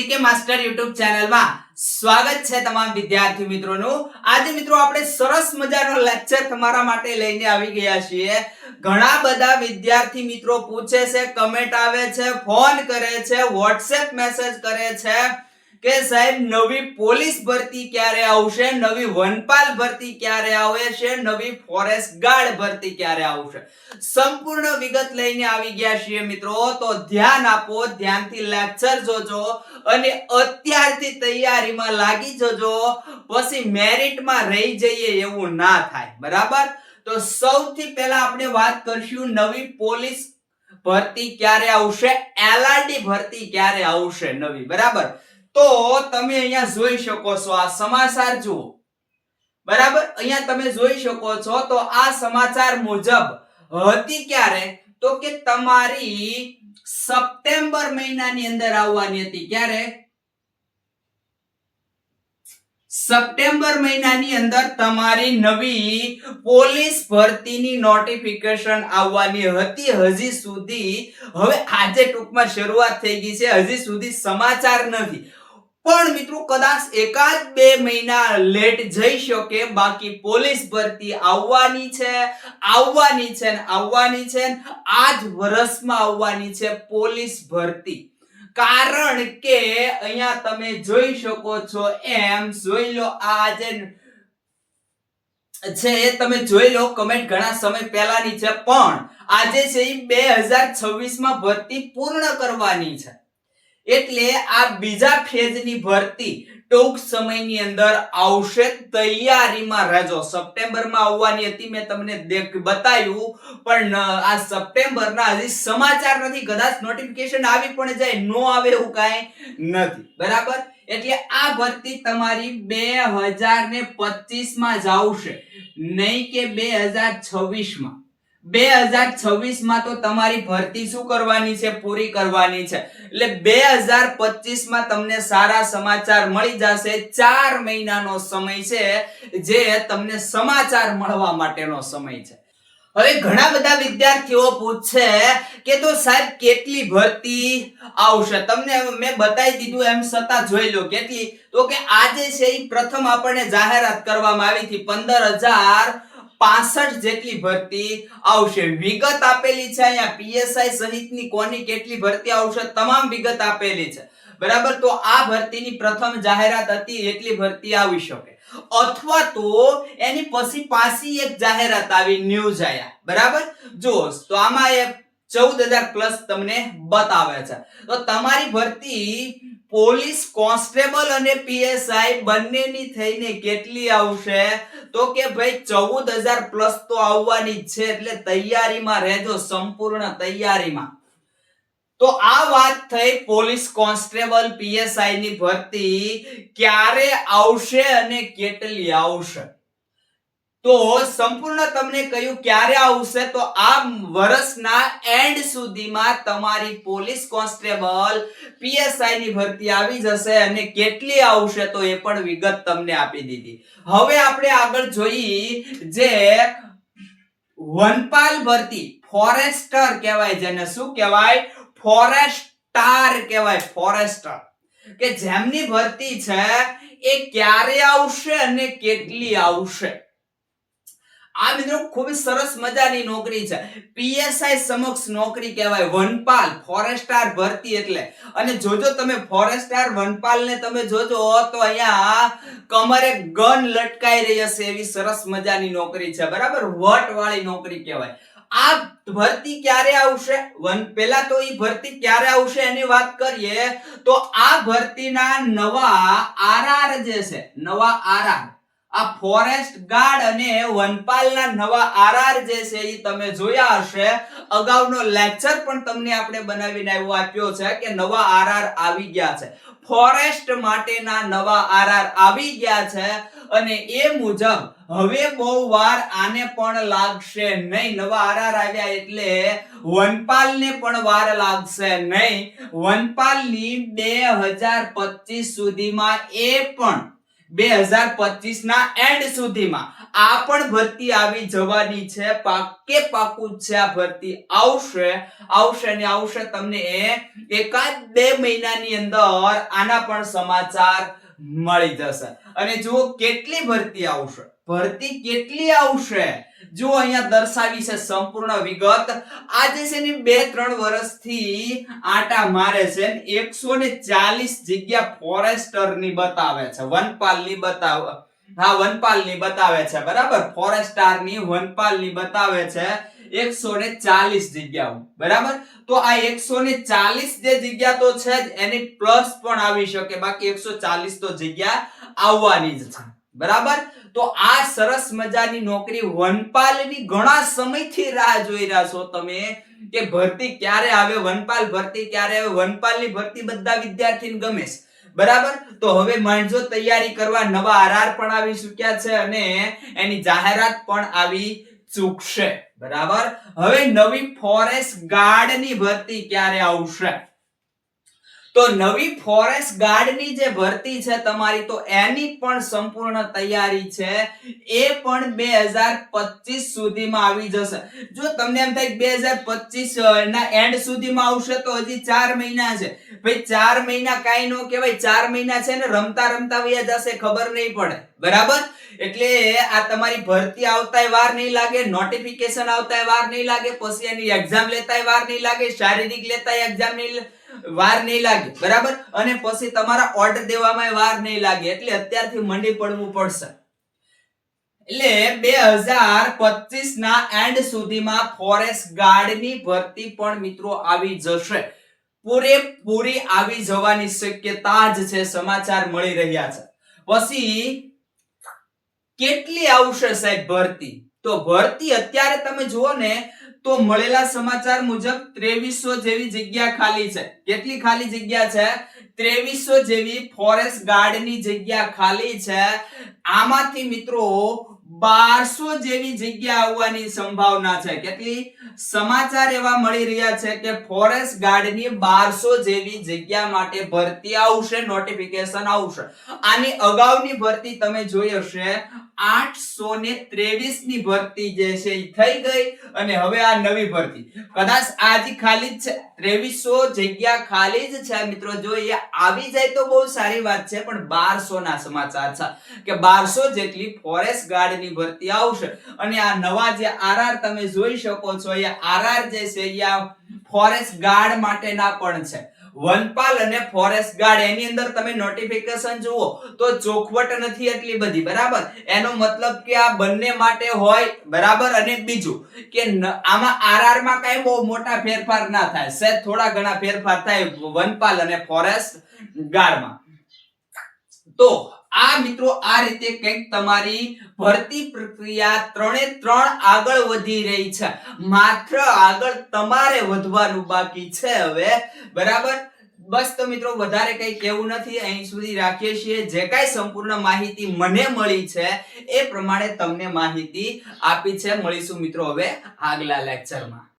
GK master YouTube ચેનલમાં સ્વાગત છે તમામ વિદ્યાર્થી મિત્રોનું। આજે મિત્રો આપણે સરસ મજાનો લેક્ચર તમારા માટે લઈને આવી ગયા છીએ। ઘણા બધા વિદ્યાર્થી મિત્રો પૂછે છે, કમેન્ટ આવે છે, ફોન કરે છે, WhatsApp મેસેજ કરે છે કે સાહેબ નવી પોલીસ ભરતી ક્યારે આવશે, નવી વનપાલ ભરતી ક્યારે આવશે, નવી ફોરેસ્ટ ગાર્ડ ભરતી ક્યારે આવશે। સંપૂર્ણ વિગત લઈને આવી ગયા છીએ મિત્રો, તો ધ્યાન આપો, ધ્યાનથી લેક્ચર જોજો અને અત્યારથી તૈયારીમાં લાગી જજો, પછી મેરિટમાં રહી જઈએ એવું ના થાય, બરાબર। તો સૌથી પહેલા આપણે વાત કરશું નવી પોલીસ ભરતી ક્યારે આવશે, એલઆરડી ભરતી ક્યારે આવશે નવી, બરાબર। તો તમે અહીંયા જોઈ શકો છો, આ સમાચાર જુઓ, બરાબર। અહીંયા તમે જોઈ શકો છો, તો આ સમાચાર મુજબ હતી ક્યારે, તો કે તમારી સપ્ટેમ્બર મહિનાની અંદર આવવાની હતી। ક્યારે? સપ્ટેમ્બર મહિનાની અંદર તમારી નવી પોલીસ ભરતીની નોટિફિકેશન આવવાની હતી। હજી સુધી, હવે આજે ટૂંકમાં શરૂઆત થઈ ગઈ છે, હજી સુધી સમાચાર નથી, પણ મિત્રો કદાચ એકાદ બે મહિના લેટ જઈ શકે, બાકી પોલીસ ભરતી આવવાની છે આજ વર્ષમાં આવવાની છે પોલીસ ભરતી। કારણ કે અહીંયા તમે જોઈ શકો છો, એમ જોઈ લો, આ જે છે તમે જોઈ લો, કમેન્ટ ઘણા સમય પહેલાની છે, પણ આજે છે 2026 માં ભરતી પૂર્ણ કરવાની છે, એટલે આ બીજા ફેઝની ભરતી ટૂંક સમયની અંદર આવશે, તૈયારીમાં રહેજો। સપ્ટેમ્બરમાં આવવાની હતી, મેં તમને બતાવ્યું, પણ આ સપ્ટેમ્બરના હજી સમાચાર નથી, કદાચ નોટિફિકેશન આવી પણ જાય, નો આવે એવું કાંઈ નથી, બરાબર। એટલે આ ભરતી તમારી 2025 માં જ આવશે, નહીં કે 2026 માં। 2026 માં તો તમારી ભરતી શું કરવાની છે, પૂરી કરવાની છે, એટલે 2025 માં તમને સારા સમાચાર મળી જશે। 4 મહિનાનો સમય છે, જે તમને સમાચાર મળવા માટેનો સમય છે। હવે ઘણા બધા વિદ્યાર્થીઓ પૂછે કે તો સાહેબ કેટલી ભરતી આવશે, તમને મેં બતાવી દીધું એમ છતાં જોઈ લો કેટલી, તો કે આજે છે એ પ્રથમ આપણને જાહેરાત કરવામાં આવી હતી, 15,065 જેટલી ભરતી આવશે। વિગત આપેલી છે અહીંયા, પીએસઆઈ સહિતની કોની કેટલી ભરતી આવશે તમામ વિગત આપેલી છે, બરાબર। તો આ ભરતીની પ્રથમ જાહેરાત હતી, એટલી ભરતી આવી શકે, અથવા તો એની પછી પાછી એક જાહેરાત આવી, ન્યૂઝ આયા, બરાબર। જો તો આમાં 14,000 પ્લસ તમને બતાવે છે। તો તમારી ભરતી પોલીસ કોન્સ્ટેબલ અને પીએસઆઈ બંનેની થઈને કેટલી આવશે, તો કે ભાઈ 14,000 પ્લસ તો આવવાની જ છે, એટલે તૈયારીમાં રહેજો, સંપૂર્ણ તૈયારીમાં। તો આ વાત થઈ પોલીસ કોન્સ્ટેબલ પીએસઆઈ ની ભરતી ક્યારે આવશે અને કેટલી આવશે। તો સંપૂર્ણ તમને કહ્યું ક્યારે આવશે, તો આ વર્ષના એન્ડ સુધીમાં તમારી પોલીસ કોન્સ્ટેબલ પીએસઆઈ ની ભરતી આવી જશે, અને કેટલી આવશે તો એ પણ વિગત તમને આપી દીધી। હવે આપણે આગળ જોઈએ, જે વનપાલ ભરતી, ફોરેસ્ટર કહેવાય, જેને શું કહેવાય, ફોરેસ્ટર કહેવાય, ફોરેસ્ટર, કે જેમની ભરતી છે એ ક્યારે આવશે અને કેટલી આવશે। આ મિત્રો ખૂબ સરસ મજાની નોકરી છે, પીએસઆઈ સમક્ષ નોકરી કહેવાય, વનપાલ ફોરેસ્ટર ભરતી એટલે। અને જોજો તમે ફોરેસ્ટર વનપાલ ને તમે જોજો, તો અહીંયા કમરે ગન લટકાઈ રહી હશે, એવી સરસ મજાની નોકરી છે, બરાબર, વટ વાળી નોકરી કહેવાય। આ ભરતી ક્યારે આવશે, પહેલા તો ઈ ભરતી ક્યારે આવશે એની વાત કરીએ, તો આ ભરતીના નવા આરઆર જે છે, નવા આરઆર, આ ફોરેસ્ટ ગાર્ડ અને વનપાલના નવા આરઆર જે છે એ તમે જોયા હશે, અગાઉનો લેક્ચર પણ તમને આપણે બનાવીને આપ્યો છે કે નવા આરઆર આવી ગયા છે, ફોરેસ્ટ માટેના નવા આરઆર આવી ગયા છે, અને એ મુજબ હવે બહુ વાર આને પણ લાગશે નહીં, નવા આરઆર આવ્યા એટલે વનપાલને પણ વાર લાગશે નહીં। વનપાલની 2025 સુધીમાં એ પણ 2025 ના એન્ડ સુધીમાં આ પણ ભરતી આવી જવાની છે. પાકે પાકું છે આ ભરતી આવશે તમને એકાદ 2 મહિનાની અંદર આના પણ સમાચાર મળી જશે. અને જુઓ કેટલી ભરતી આવશે, ભરતી કેટલી આવશે જો અહીંયા દર્શાવી છે સંપૂર્ણ વિગત. આજે છે ને 2-3 વર્ષથી આટા મારે છે. 140 જગ્યા ફોરેસ્ટર ની બતાવે છે, વનપાલ ની બતાવે, હા વનપાલ ની બતાવે છે બરાબર. ફોરેસ્ટર ની વનપાલ ની બતાવે છે 140 જગ્યાઓ બરાબર. તો આ 140 જે જગ્યા તો છે જ એની પ્લસ પણ આવી શકે, બાકી 140 તો જગ્યા આવવાની જ છે બરાબર. તો આ સરસ મજાની નોકરી વનપાલની ઘણા સમયથી રાહ જોઈ રહ્યા છો તમે કે ભરતી ક્યારે આવે, વનપાલ ભરતી ક્યારે આવે. વનપાલની ભરતી બધા વિદ્યાર્થીને ગમે છે બરાબર. તો હવે માંડજો તૈયારી કરવા. નવા આરઆર પણ આવી ચૂક્યા છે અને એની જાહેરાત પણ આવી ચૂકશે બરાબર. હવે નવી ફોરેસ્ટ ગાર્ડની ભરતી ક્યારે આવશે? તો નવી ફોરેસ્ટ ગાર્ડની જે ભરતી છે તમારી, તો એની પણ સંપૂર્ણ તૈયારી છે. એ પણ 2025 સુધીમાં આવી જશે. જો તમને એમ થાય 2025 ના એન્ડ સુધીમાં આવશે તો હજી 4 મહિના છે ભાઈ. 4 મહિના કાઈ નો કહેવાય. 4 મહિના છે ને રમતા રમતા વયા જશે, ખબર નહીં પડે બરાબર. એટલે આ તમારી ભરતી આવતાય વાર નહીં લાગે, નોટિફિકેશન આવતાય વાર નહીં લાગે, પછી એની એક્ઝામ લેતાય વાર નહીં લાગે, શારીરિક લેતાય એક્ઝામ નહીં વાર નહીં લાગે બરાબર. અને પછી તમારા ઓર્ડર દેવામાં વાર નહીં લાગે. એટલે અત્યારથી મંડી પડવું પડશે. એટલે 2025 ના એન્ડ સુધીમાં ફોરેસ્ટ ગાર્ડની ભરતી પણ મિત્રો આવી જશે. પૂરેપૂરી આવી જવાની શક્યતા જ છે, સમાચાર મળી રહ્યા છે. પછી કેટલી આવશે સાહેબ ભરતી? તો ભરતી અત્યારે તમે જુઓ ને તો મળેલા સમાચાર મુજબ 2300 જેવી જગ્યા ખાલી છે. કેટલી ખાલી જગ્યા છે? 2300 જેવી ફોરેસ્ટ ગાર્ડની જગ્યા ખાલી છે. આમાંથી મિત્રો 1200 જેવી જગ્યા આવવાની સંભાવના છે. કેટલી? સમાચાર એવા મળી રહ્યા છે કે ફોરેસ્ટ ગાર્ડની 1200 જેવી જગ્યા માટે ભરતી આવશે, નોટિફિકેશન આવશે. આની અગાઉની ભરતી તમે જોઈ હશે 823 ની ભરતી જે છે એ થઈ ગઈ અને હવે આ નવી ભરતી કદાચ આજી ખાલી જ છે. 2300 જગ્યા ખાલી જ છે મિત્રો. જો એ આવી જાય તો બહુ સારી વાત છે, પણ 1200 ના સમાચાર છે કે 1200 જેટલી ફોરેસ્ટ ગાર્ડની ભરતી આવશે. અને આ નવા જે આરઆર તમે જોઈ શકો છો, એ આરઆર જે છે એ ફોરેસ્ટ ગાર્ડ માટેના પણ છે. વનપાલ અને ફોરેસ્ટ ગાર્ડ એની અંદર તમે નોટિફિકેશન જુઓ તો ચોખવટ નથી એટલી બધી બરાબર. એનો મતલબ કે આ બંને માટે હોય બરાબર. અને બીજું કે આમાં આરઆર માં કઈ બહુ મોટા ફેરફાર ના થાય, સહેજ થોડા ઘણા ફેરફાર થાય વનપાલ અને ફોરેસ્ટ ગાર્ડમાં. તો આ મિત્રો આ રીતે કંઈક તમારી ભરતી પ્રક્રિયા 3 આગળ વધી રહી છે. માત્ર આગળ તમારે વધવાનું બાકી છે હવે બરાબર. બસ તો મિત્રો વધારે કઈ કહેવું નથી, અહીં સુધી રાખીએ છીએ. જે કાંઈ સંપૂર્ણ માહિતી મને મળી છે એ પ્રમાણે તમને માહિતી આપી છે. મળીશું મિત્રો હવે આગલા લેક્ચરમાં.